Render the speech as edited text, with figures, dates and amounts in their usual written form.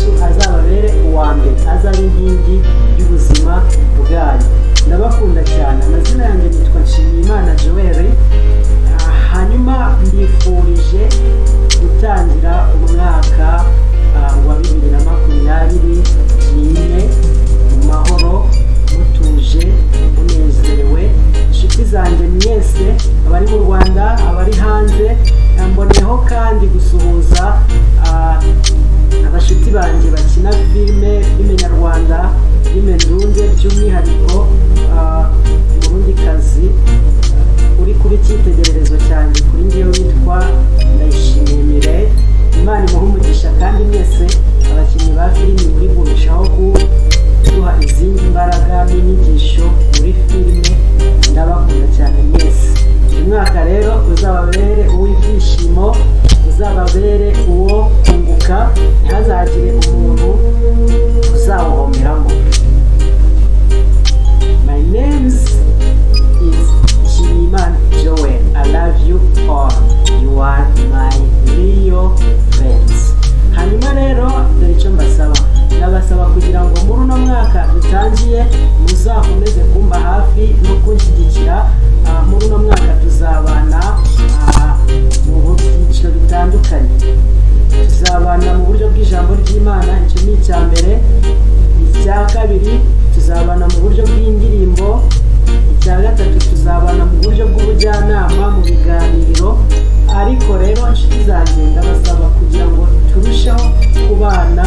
Yesu azababere uwa mbere, azabe inkingi y'ubuzima bwanyu. Ndabakunda cyane. Amazina yanjye nitwa Nshimiyimana Joel. Hanyuma mbifurije gutangira umwaka wa 2024 mu mahoro, mutuje, munezerewe. Inshuti zanjye mwese, abari mu Rwanda, abari hanze, mboneyeho kandi gusuhuza abashuti banjye bakina filime nyarwanda, filime ndunge, by'umwihariko umurundikazi uri kuri cyitegererezo cyanjye kuri ngewe witwa Ndayishimiye Mireille. Imana imuhe umugisha, kandi mwese abakinnyi ba filime muri gumishaho kuduha izindi mbaraga n'inyigisho muri filime. Ndabakunda cyane mwese. Uyu mwaka rero uzababere uw'ibyishimo, uzababere uwo kunguka, ntihazagire umuntu uzawuhomeramo. My name is Nshimiyimana Joel. I love you all. You are my real friends. Hanyuma rero dore icyo mbasaba, ndabasaba kugira ngo muri uno mwaka dutangiye muzakomeze kumba hafi no kunshyigikira. Muri uno mwaka tuzabana mu byiciro bitandukanye. Tuzabana mu buryo bw'ijambo ry'Imana, icyo ni icya mbere. Icya kabiri, tuzabana mu buryo bw'indirimbo. Icya gatatu, tuzabana mu buryo bw'ubujyanama mu biganiro. Ariko rero inshuti zanjye, ndabasaba kugira ngo turusheho kubana